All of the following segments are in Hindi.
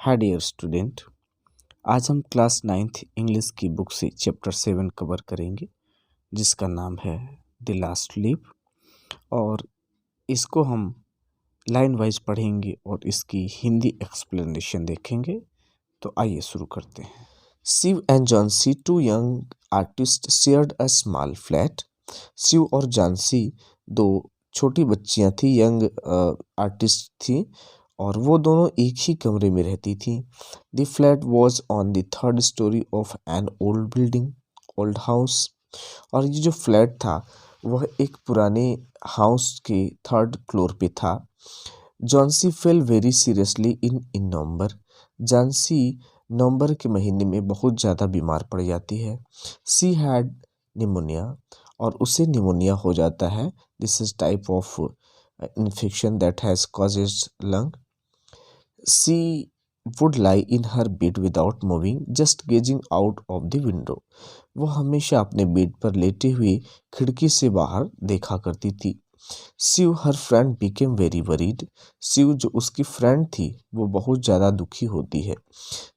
Hi dear student. आज हम क्लास 9th इंग्लिश की बुक से चैप्टर 7 कवर करेंगे, जिसका नाम है द लास्ट लीप। और इसको हम लाइन वाइज पढ़ेंगे और इसकी हिंदी एक्सप्लेनेशन देखेंगे। तो आइए शुरू करते हैं। Shiv and Johnsy, two young artist, shared a small flat. Shiv और जानसी दो छोटी बच्चियां थी, यंग आर्टिस्ट थी, और वो दोनों एक ही कमरे में रहती थी। The flat was on the third story of an old building, old house. और ये जो फ्लैट था वह एक पुराने हाउस के थर्ड फ्लोर पे था। Johnsy fell very seriously in November. Johnsy नवंबर के महीने में बहुत ज़्यादा बीमार पड़ जाती है। सी हैड निमोनिया, और उसे निमोनिया हो जाता है। This is type of infection that has causes lung. She would lie in her bed without moving, just gazing out of the window. वो हमेशा अपने बेड पर लेटे हुए खिड़की से बाहर देखा करती थी। Shiv her friend became very worried. Shiv जो उसकी फ्रेंड थी वो बहुत ज़्यादा दुखी होती है।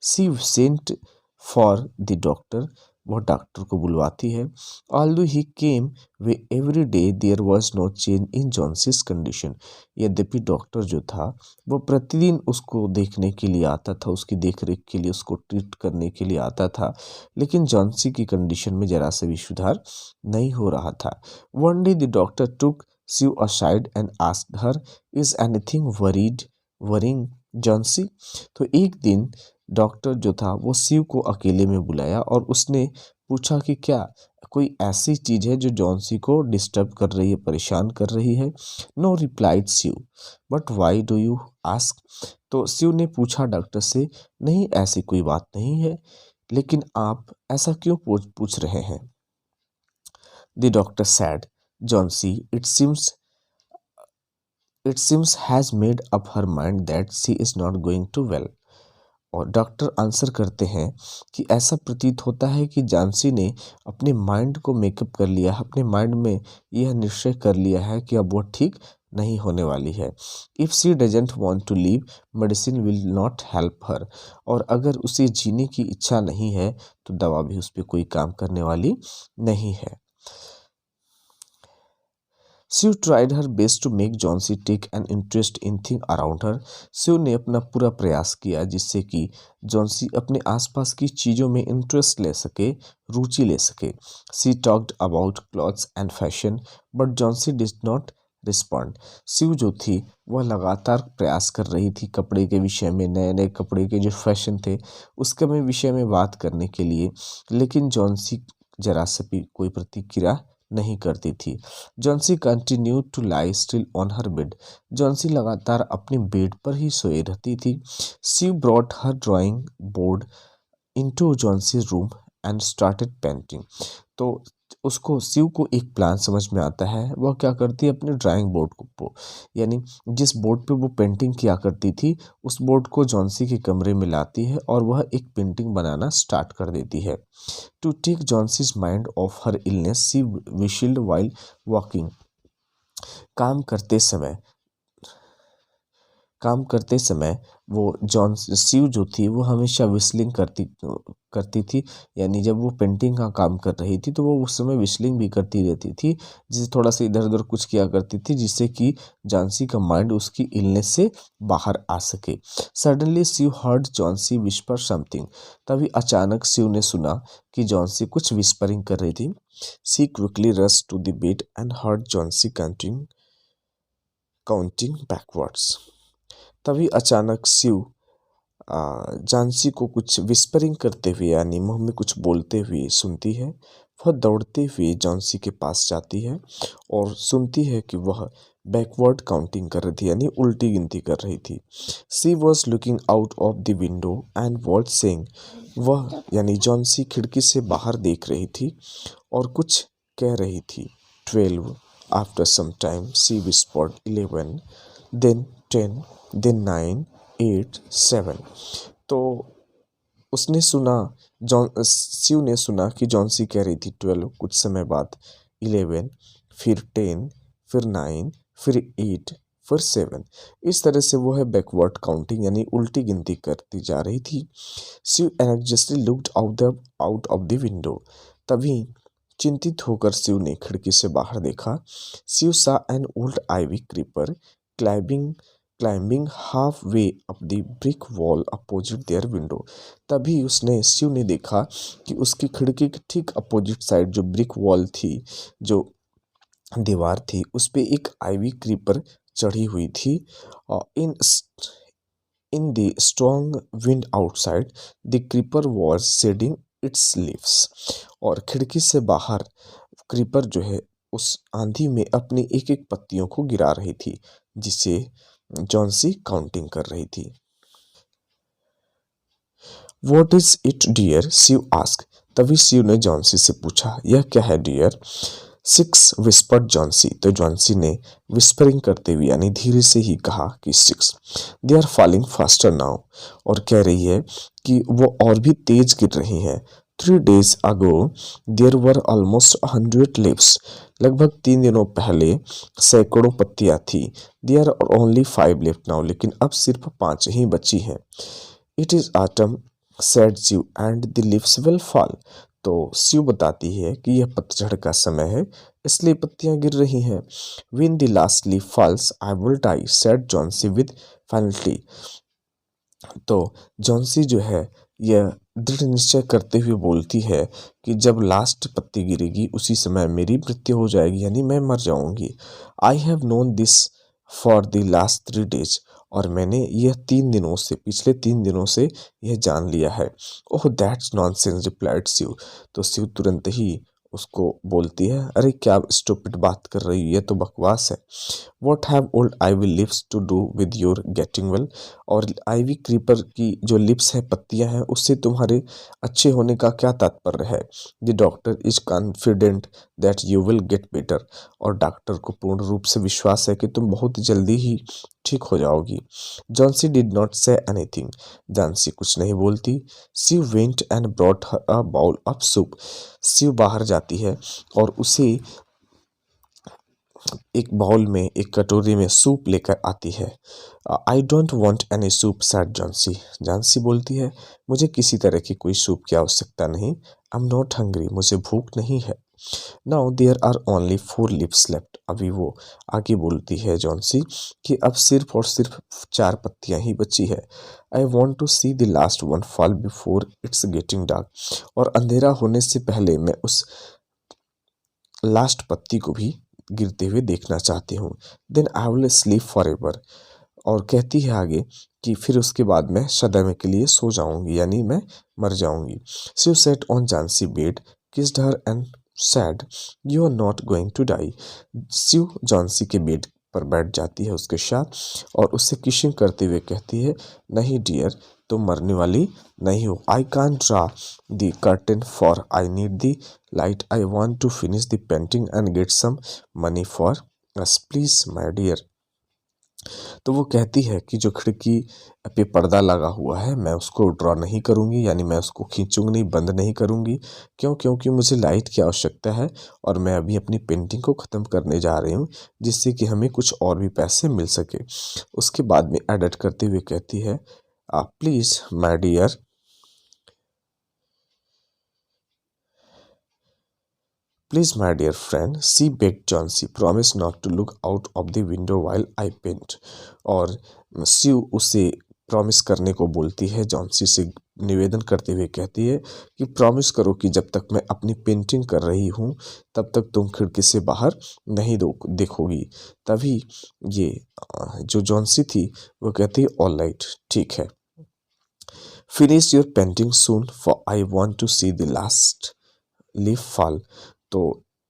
She sent for the doctor, वह डॉक्टर को बुलवाती है। Although he came way every day, there was no change in Johnsy's condition. यद्यपि डॉक्टर जो था वो प्रतिदिन उसको देखने के लिए आता था, उसकी देख रेख के लिए, उसको ट्रीट करने के लिए आता था, लेकिन जॉन्सी की कंडीशन में जरा से भी सुधार नहीं हो रहा था। One day the doctor took Shiv aside and asked her, is anything worrying Johnsy. तो एक दिन डॉक्टर जो था वो शिव को अकेले में बुलाया और उसने पूछा कि क्या कोई ऐसी चीज़ है जो जॉन्सी को डिस्टर्ब कर रही है, परेशान कर रही है। No replied Shiv, but why do you ask. तो शिव ने पूछा डॉक्टर से, नहीं ऐसी कोई बात नहीं है, लेकिन आप ऐसा क्यों पूछ रहे हैं। The doctor said, Johnsy it seems has made up her mind that she is not going to well. और डॉक्टर आंसर करते हैं कि ऐसा प्रतीत होता है कि जानसी ने अपने माइंड को मेकअप कर लिया है, अपने माइंड में यह निश्चय कर लिया है कि अब वो ठीक नहीं होने वाली है। If she doesn't want to live, medicine will not help her. और अगर उसे जीने की इच्छा नहीं है तो दवा भी उस पर कोई काम करने वाली नहीं है। Shiv tried her best to make Johnsy take an interest in thing around her. Shiv ने अपना पूरा प्रयास किया जिससे कि जॉन्सी अपने आसपास की चीज़ों में इंटरेस्ट ले सके, रुचि ले सके। She talked about clothes and fashion, but Johnsy did not respond. Shiv जो थी वह लगातार प्रयास कर रही थी कपड़े के विषय में, नए नए कपड़े के जो फैशन थे उसके में विषय में बात करने के लिए, लेकिन जॉन्सी जरा से भी कोई प्रतिक्रिया नहीं करती थी। Johnsy continue to lie still on her bed. Johnsy लगातार अपने बेड पर ही सोए रहती थी। She brought her drawing board into Johnsy room and started painting. तो उसको शिव को एक प्लान समझ में आता है। वह क्या करती है, अपने ड्राइंग बोर्ड को, यानी जिस बोर्ड पे वो पेंटिंग किया करती थी उस बोर्ड को जॉन्सी के कमरे में लाती है और वह एक पेंटिंग बनाना स्टार्ट कर देती है। To take Johnsy's mind off her illness, she whistled while walking. काम करते समय काम करते समय वो जॉन शिव जो थी वो हमेशा विस्लिंग करती थी। यानी जब वो पेंटिंग का काम कर रही थी तो वो उस समय विस्लिंग भी करती रहती थी, जिसे थोड़ा सा इधर उधर कुछ किया करती थी जिससे कि जॉन्सी का माइंड उसकी इलनेस से बाहर आ सके। Suddenly Shiv heard Johnsy whisper something. तभी अचानक शिव ने सुना कि जॉन्सी कुछ विस्परिंग कर रही थी। She quickly rush to the bed and heard Johnsy counting backwards. तभी अचानक शिव जानसी को कुछ विस्परिंग करते हुए, यानी मुंह में कुछ बोलते हुए सुनती है। वह दौड़ते हुए जॉन्सी के पास जाती है और सुनती है कि वह बैकवर्ड काउंटिंग कर रही थी, यानी उल्टी गिनती कर रही थी। She was looking out of the window and was saying, वह यानी जॉन्सी खिड़की से बाहर देख रही थी और कुछ कह रही थी। 12 आफ्टर सम टाइम सी विस्पर्ड 11, देन 10, देन 9, 8, 7। तो उसने सुना, शिव ने सुना कि जॉन्सी कह रही थी 12, कुछ समय बाद 11, फिर 10, फिर 9, फिर 8, फिर 7। इस तरह से वो है बैकवर्ड काउंटिंग यानी उल्टी गिनती करती जा रही थी। Shiv anxiously looked out of the window. तभी चिंतित होकर शिव ने खिड़की से बाहर देखा। Shiv saw an old ivy creeper climbing half way up the brick wall opposite their window. तभी शिव ने देखा कि उसकी खिड़की के ठीक अपोजिट साइड जो ब्रिक वॉल थी, जो दीवार थी, उस पे एक आइवी क्रीपर चढ़ी हुई थी। In in the strong wind outside the creeper was shedding its leaves. और खिड़की से बाहर क्रीपर जो है उस आंधी में अपनी एक एक पत्तियों को गिरा रही थी, जिसे जॉन्सी काउंटिंग कर रही थी। What is it dear? Shiv asked. तभी शिव ने जॉन्सी से पूछा, यह क्या है डियर? 6 whispered Johnsy. तो जॉन्सी ने विस्परिंग करते हुए यानी धीरे से ही कहा कि 6। They are falling faster now. और कह रही है कि वो और भी तेज गिर रही हैं। 3 days ago there were almost 100 leaves. लगभग 3 दिनों पहले सैकड़ों पत्तियां थी। There are only 5 left now. लेकिन अब सिर्फ 5 ही बची हैं। It is autumn said Shiv and the leaves will fall. तो शिव बताती है कि यह पतझड़ का समय है, इसलिए पत्तियां गिर रही हैं। When the last leaf falls, I will die, said Johnsy with finality। तो जॉन्सी जो है यह दृढ़ निश्चय करते हुए बोलती है कि जब लास्ट पत्ती गिरेगी उसी समय मेरी मृत्यु हो जाएगी, यानी मैं मर जाऊंगी। I have known this for the last 3 days। और मैंने यह पिछले 3 दिनों से यह जान लिया है। Oh that's nonsense, replied Shiv. तो शिव तुरंत ही उसको बोलती है, अरे क्या स्टूपिड बात कर रही है, यह तो बकवास है। What have old ivy leaves to do with your getting well. और आईवी क्रीपर की जो लिप्स है, पत्तियां हैं, उससे तुम्हारे अच्छे होने का क्या तात्पर्य है। The doctor is confident that you will get better. और डॉक्टर को पूर्ण रूप से विश्वास है कि तुम बहुत जल्दी ही ठीक हो जाओगी। Johnsy did not say anything. Johnsy कुछ नहीं बोलती। Shiv went and brought her a bowl of soup. Shiv बाहर जाती है और उसे एक बाउल में, एक कटोरी में सूप लेकर आती है। I don't want any soup, sad Johnsy. Johnsy बोलती है, मुझे किसी तरह की कोई सूप की आवश्यकता नहीं। आई एम नॉट हंग्री, मुझे भूख नहीं है। Now there are only 4 leaves left. अभी वो आगे बोलती है जॉन्सी कि अब सिर्फ और सिर्फ 4 पत्तियां ही बची है। I want to see the last one fall before it's getting dark. और अंधेरा होने से पहले मैं उस लास्ट पत्ती को भी गिरते हुए देखना चाहती हूँ। Then I will sleep for ever. और कहती है आगे कि फिर उसके बाद मैं सदैव के लिए सो जाऊंगी, यानी मैं मर जाऊंगी। Shiv sat on Johnsy bed, kissed her and said, you are not going to die. Shiv Johnsy के बेड पर बैठ जाती है उसके साथ और उससे किशिंग करते हुए कहती है, नहीं डियर, तुम मरने वाली नहीं हो। I can't draw the curtain for I need the light. I want to finish the painting and get some money for us, please my dear. तो वो कहती है कि जो खिड़की पे पर्दा लगा हुआ है मैं उसको ड्रॉ नहीं करूँगी, यानी मैं उसको खींचूंगी नहीं, बंद नहीं करूँगी। क्यों? क्योंकि मुझे लाइट की आवश्यकता है और मैं अभी अपनी पेंटिंग को ख़त्म करने जा रही हूँ, जिससे कि हमें कुछ और भी पैसे मिल सके। उसके बाद में एडिट करते हुए कहती है, please my dear, please my dear friend, she begged Johnsy, promise not to look out of the window while I paint. और शिव उसे प्रॉमिस करने को बोलती है, जॉन्सी से निवेदन करते हुए कहती है कि प्रॉमिस करो कि जब तक मैं अपनी पेंटिंग कर रही हूँ तब तक तुम खिड़की से बाहर नहीं देखोगी। तभी ये जो जॉन्सी थी वो कहती है, ऑल राइट, ठीक है। Finish your painting soon for I want to see the last leaf fall. तो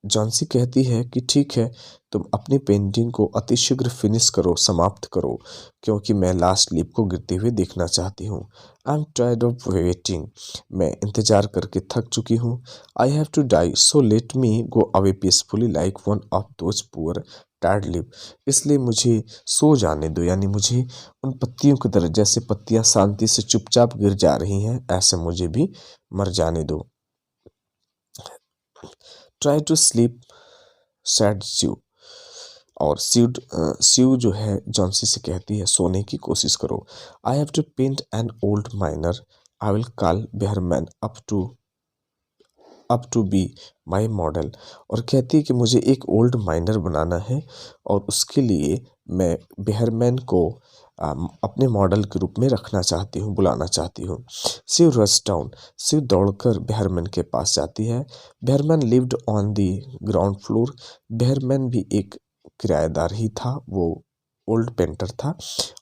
जॉन्सी कहती है कि ठीक है, तुम अपनी पेंटिंग को अतिशीघ्र फिनिश करो, समाप्त करो, क्योंकि मैं लास्ट लीफ को गिरते हुए देखना चाहती हूँ। I am tired of waiting, मैं इंतजार करके थक चुकी हूँ। I have to die, so let me go away peacefully like one of those poor tired leaf. इसलिए मुझे सो जाने दो, यानी मुझे उन पत्तियों की तरह, जैसे पत्तियां शांति से चुपचाप गिर जा रही हैं, ऐसे मुझे भी मर जाने दो। Try to sleep, said Shiv. और सीव जो है जॉन्सी से कहती है सोने की कोशिश करो। I have to paint an old miner, I will call Behrman up to be my model. और कहती है कि मुझे एक ओल्ड माइनर बनाना है और उसके लिए मैं बेहरमैन को अपने मॉडल के रूप में रखना चाहती हूँ, बुलाना चाहती हूँ। शिव रश डाउन, शिव दौड़कर बेहरमैन के पास जाती है। Behrman lived on the ground floor, Behrman भी एक किराएदार ही था, वो ओल्ड पेंटर था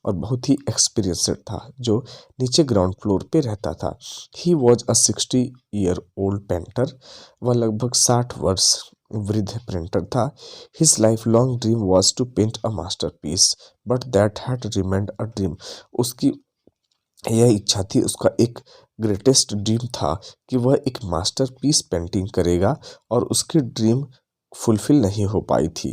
और बहुत ही एक्सपीरियंसड था जो नीचे ग्राउंड फ्लोर पे रहता था। He was a 60 year old painter, वह लगभग 60 वर्ष वृद्ध पेंटर था। His life long dream was to paint a masterpiece but that had remained a dream. उसकी यह इच्छा थी, उसका एक ग्रेटेस्ट ड्रीम था कि वह एक मास्टरपीस पेंटिंग करेगा और उसकी ड्रीम फुलफिल नहीं हो पाई थी।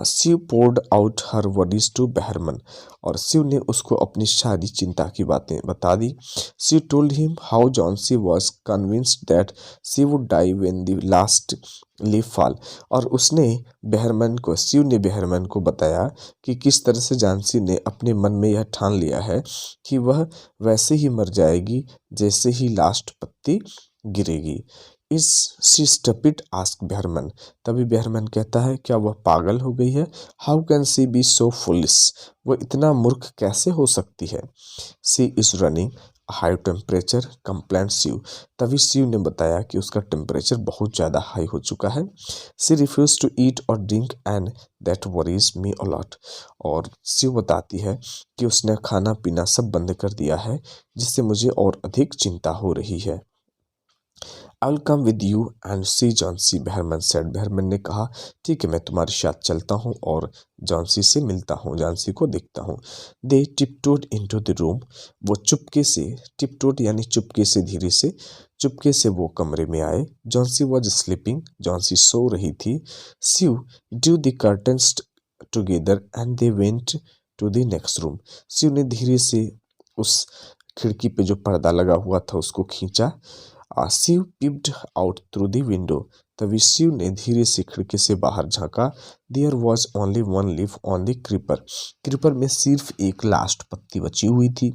Shiv poured out her worries to Behrman, और शिव ने उसको अपनी सारी चिंता की बातें बता दी। Shiv told him how Johnsy was convinced that she would die when the last leaf fall, और शिव ने बेहरमन को बताया कि किस तरह से जॉन्सी ने अपने मन में यह ठान लिया है कि वह वैसे ही मर जाएगी जैसे ही लास्ट पत्ती गिरेगी। इस शी स्टपिड आस्क बेहरमन, तभी बेहरमन कहता है क्या वह पागल हो गई है। How can she be so foolish, वह इतना मूर्ख कैसे हो सकती है। She is running high temperature complaint Shiv, तभी शिव ने बताया कि उसका टेम्परेचर बहुत ज़्यादा हाई हो चुका है। सी रिफ्यूज टू ईट और drink and that worries me a lot, और शिव बताती है कि उसने खाना पीना सब बंद कर दिया है जिससे मुझे और अधिक चिंता हो रही है। I will come with you and see Johnsy, Behrman said, Behrman ने कहा ठीक है मैं तुम्हारे साथ चलता हूँ और जॉन्सी से मिलता हूँ, जॉन्सी को देखता हूँ। दे टिपटोड इनटू द रूम, वो चुपके से, टिपटोड यानी चुपके से, धीरे से, चुपके से वो कमरे में आए। जॉन्सी वॉज स्लीपिंग, जॉन्सी सो रही थी। Shiv drew the curtains together and they went to the next room, Shiv ने धीरे से उस खिड़की पे जो पर्दा लगा हुआ था उसको खींचा। Shiv peeped out through the window, तभी शिव ने धीरे से खिड़की से बाहर झांका। There was only one leaf on the creeper, creeper में सिर्फ एक लास्ट पत्ती बची हुई थी।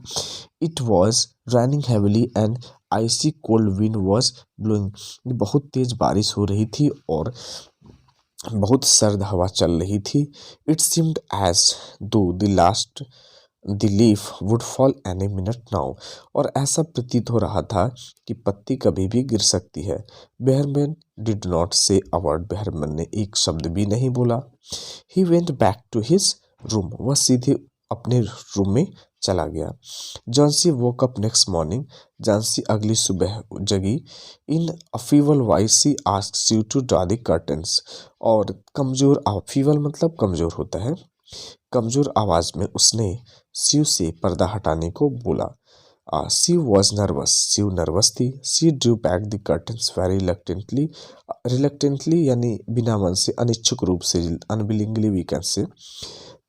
It was running heavily and icy cold wind was blowing, बहुत तेज बारिश हो रही थी और बहुत सर्द हवा चल रही थी। इट सीम्ड एज दो the leaf would fall any minute now, और ऐसा प्रतीत हो रहा था कि पत्ती कभी भी गिर सकती है। बेहरमैन डिड नॉट से अ वर्ड, बेहरमैन ने एक शब्द भी नहीं बोला। He went back to his room, वह सीधे अपने रूम में चला गया। Johnsy woke up next morning, Johnsy अगली सुबह जगी। In a feeble voice she asks you to draw the curtains, और कमजोर, फीवल मतलब कमजोर होता है, कमजोर आवाज में उसने शिव से पर्दा हटाने को बोला। Shiv was nervous, Shiv nervous थी। She drew back the curtains very reluctantly, reluctantly यानी बिना मन से, अनिच्छुक रूप से, अनविलिंगली वी कैन से।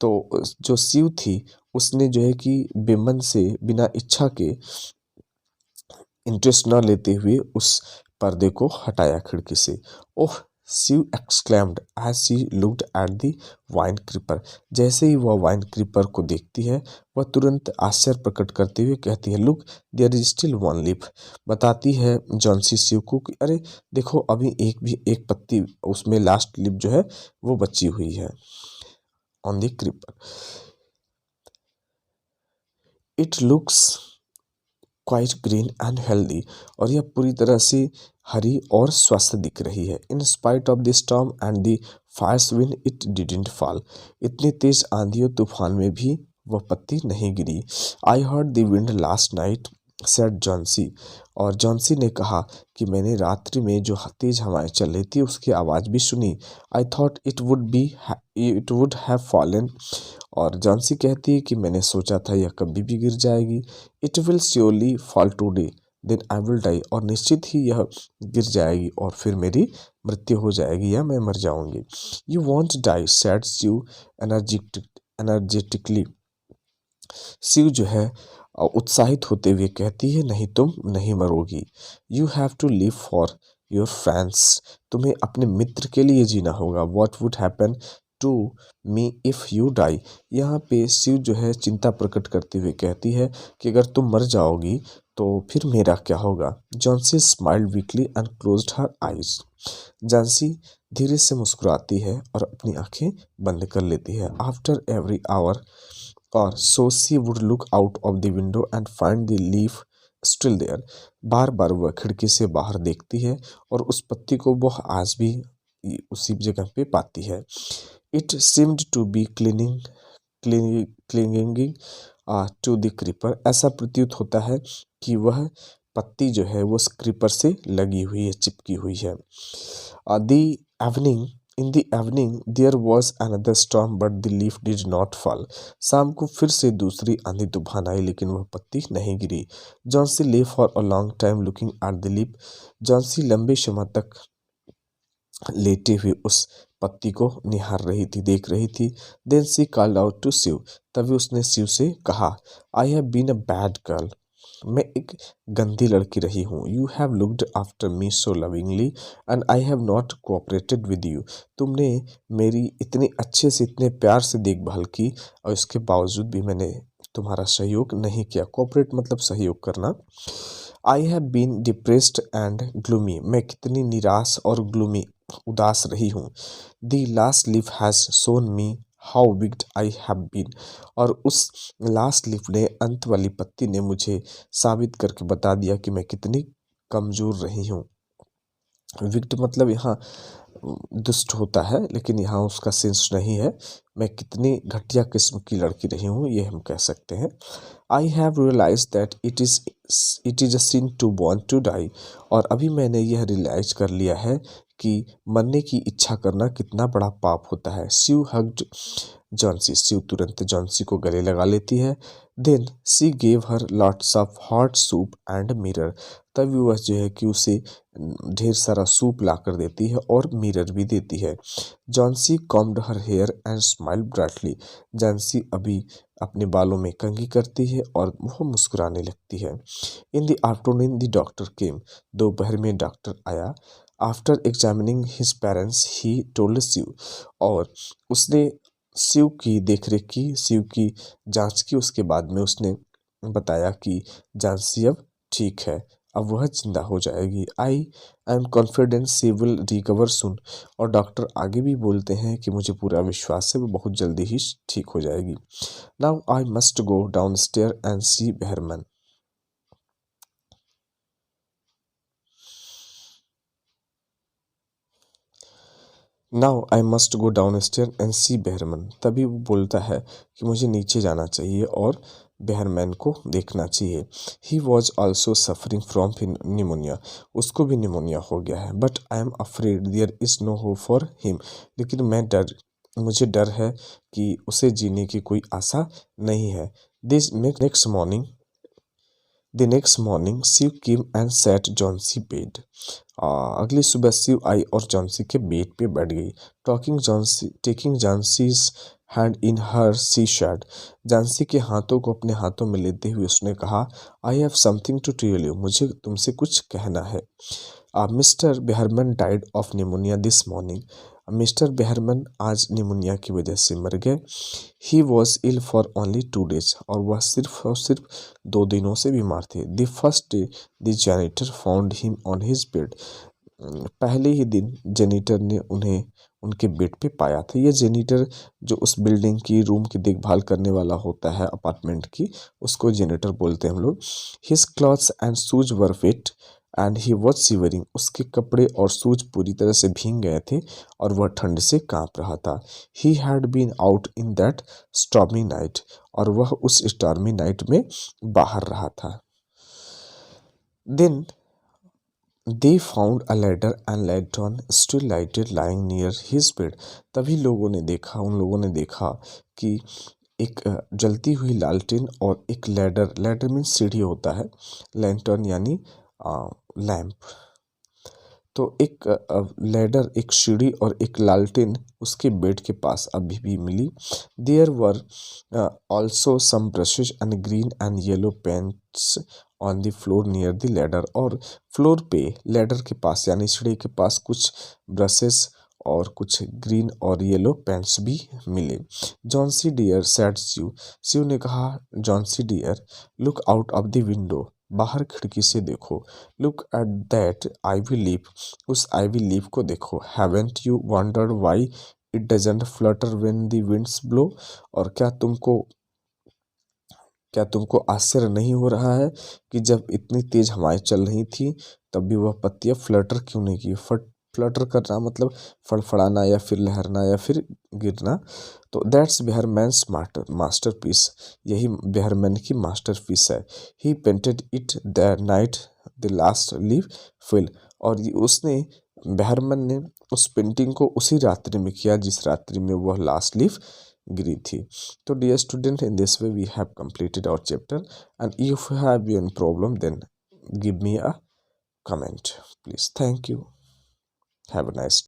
तो जो शिव थी उसने जो है कि बेमन से, बिना इच्छा के, इंटरेस्ट न लेते हुए उस पर्दे को हटाया खिड़की से। Oh, Shiv exclaimed as she looked at the vine creeper, जैसे ही वह वाइन क्रीपर को देखती है वह तुरंत आश्चर्य प्रकट करते हुए कहती है look there is still one leaf, बताती है जॉन्सी शिव को कि अरे देखो अभी एक पत्ती उसमें लास्ट लीफ जो है वो बची हुई है on the creeper. It looks quite green and healthy, और यह पूरी तरह से हरी और स्वस्थ दिख रही है। In spite of the storm and the Fyers wind it didn't fall, इतनी तेज आंधी और तूफान में भी वह पत्ती नहीं गिरी। I heard the wind last night said Johnsy, और जॉन्सी ने कहा कि मैंने रात्रि में जो तेज हवाएं चल रही थी उसकी आवाज़ भी सुनी। I thought it would have fallen, और जॉन्सी कहती है कि मैंने सोचा था यह कभी भी गिर जाएगी। It will surely fall today then I will die, और निश्चित ही यह गिर जाएगी और फिर मेरी मृत्यु हो जाएगी या मैं मर जाऊंगी। You won't die said Shiv energetically, Shiv जो है उत्साहित होते हुए कहती है नहीं तुम नहीं मरोगी। You have to live for your friends, तुम्हें अपने मित्र के लिए जीना होगा। What would happen to me if you die. यहाँ पे शिव जो है चिंता प्रकट करते हुए कहती है कि अगर तुम मर जाओगी तो फिर मेरा क्या होगा। Johnsy smiled weekly and closed her eyes. Jhansi धीरे से मुस्कुराती है और अपनी आंखें बंद कर लेती है। आफ्टर एवरी आवर और so she would look out of the window and find the leaf still there. बार बार वह खिड़की से बाहर देखती है और उस पत्ती को वह आज भी उसी जगह पे पाती है। It seemed to be clinging to the creeper. ऐसा प्रतीत होता है कि वह पत्ती जो है वो क्रीपर से लगी हुई है, चिपकी हुई है। In the evening there was another storm but the leaf did not fall. शाम को फिर से दूसरी आंधी तूफान आई लेकिन वह पत्ती नहीं गिरी। जॉन्सी ले for a long time looking at the leaf. Johnsy लंबे समय तक लेटे हुए उस पत्ती को निहार रही थी, देख रही थी। Then she called out to Shiv. तभी उसने शिव से कहा, I have been a bad girl. मैं एक गंदी लड़की रही हूँ। You have looked after me so lovingly and I have not cooperated with you. तुमने मेरी इतने अच्छे से, इतने प्यार से देखभाल की और इसके बावजूद भी मैंने तुम्हारा सहयोग नहीं किया। कोऑपरेट मतलब सहयोग करना। I have been depressed and gloomy. मैं कितनी निराश और ग्लूमी, उदास रही हूँ। The last leaf has shown me how weak I have been. और उस लास्ट लीफ ने, अंत वाली पत्ती ने मुझे साबित करके बता दिया कि मैं कितनी कमज़ोर रही हूँ। विक्ट मतलब यहाँ दुष्ट होता है, लेकिन यहाँ उसका सेंस नहीं है। मैं कितनी घटिया किस्म की लड़की रही हूँ ये हम कह सकते हैं। I have realise that it is a sin to want to die. और अभी मैंने यह रियलाइज कर लिया है कि मरने की इच्छा करना कितना बड़ा पाप होता है। Shiv hugged Johnsy. शिव तुरंत जॉन्सी को गले लगा लेती है। Then she gave her lots of hot soup and mirror. तभी वह जो है कि उसे ढेर सारा सूप ला कर देती है और मिरर भी देती है। Johnsy combed her hair and smile brightly. Johnsy अभी अपने बालों में कंघी करती है और वह मुस्कुराने लगती है। In the afternoon the doctor came. दोपहर में डॉक्टर आया। After examining his parents he told Shiv. और उसने शिव की देखरेख की, शिव की जांच की। उसके बाद में उसने बताया कि झांसी अब ठीक है, अब वह जिंदा हो जाएगी। I am confident she will recover soon. और डॉक्टर आगे भी बोलते हैं कि मुझे पूरा विश्वास है वो बहुत जल्दी ही ठीक हो जाएगी। Now I must go down stair and see Behrman. Now I must go down stair and see Behrman. तभी वो बोलता है कि मुझे नीचे जाना चाहिए और बेहरमैन को देखना चाहिए। He was also suffering from pneumonia. उसको भी निमोनिया हो गया है। But I am afraid there is no hope for him. लेकिन मुझे डर है कि उसे जीने की कोई आशा नहीं है। This next morning Shiv came and sat Johnsy bed. अगली सुबह शिव आई और जॉन्सी के बेड पे बैठ गई। Taking Johnsy's hand in her she said. जॉन्सी के हाथों को अपने हाथों में लेते हुए उसने कहा, I have something to tell you. मुझे तुमसे कुछ कहना है। Mister Behrman died of pneumonia this morning. Mister Behrman आज निमोनिया की वजह से मर गए। He was ill for only 2 days। और वह सिर्फ और सिर्फ 2 दिनों से बीमार थे। The first day the janitor found him on his bed. पहले ही दिन जेनिटर ने उन्हें उनके बेड पे पाया था। ये जेनिटर जो उस बिल्डिंग की रूम की देखभाल करने वाला होता है अपार्टमेंट की, उसको जेनिटर बोलते हैं हम लोग। His clothes and shoes were wait and he was shivering. उसके कपड़े और शूज पूरी तरह से भीग गए थे और वह ठंड से कांप रहा था। He had been out in that stormy night. और वह उस स्टॉर्मी नाइट में बाहर रहा था। Then they found a ladder and lantern still lighted lying near his bed. तभी उन लोगों ने देखा कि एक जलती हुई लालटेन और एक लैडर मीन्स सीढ़ी होता है, लैंटर्न यानी लैंप। तो एक लैडर, एक सीढ़ी और एक लालटेन उसके बेड के पास अभी भी मिली। There were also some brushes and green and yellow paints on the floor near the ladder. और फ्लोर पे लैडर के पास यानी सीढ़ी के पास कुछ ब्रशेस और कुछ ग्रीन और येलो पेंट्स भी मिले। Johnsy dear said Sue, Sue ने कहा Johnsy dear look out of the window, बाहर खिड़की से देखो। Look at that ivy leaf, उस आइवी लीफ को देखो। Haven't you wondered why it doesn't flutter when the winds blow, और क्या तुमको आश्चर्य नहीं हो रहा है कि जब इतनी तेज हवाएं चल रही थी तब भी वह पत्तियां फ्लटर क्यों नहीं की। फ्लटर करना मतलब फड़फड़ाना या फिर लहरना या फिर गिरना। तो दैट्स बेहरमैन्स मास्टरपीस, यही बेहरमैन की मास्टरपीस है। He painted it the night the last leaf fell, और उसने बेहरमैन ने उस पेंटिंग को उसी रात्रि में किया जिस रात्रि में वह लास्ट लीफ गिरी थी। तो dear student, in this way we have completed our chapter, and if you have any problem then give me a comment please. Thank you. Have a nice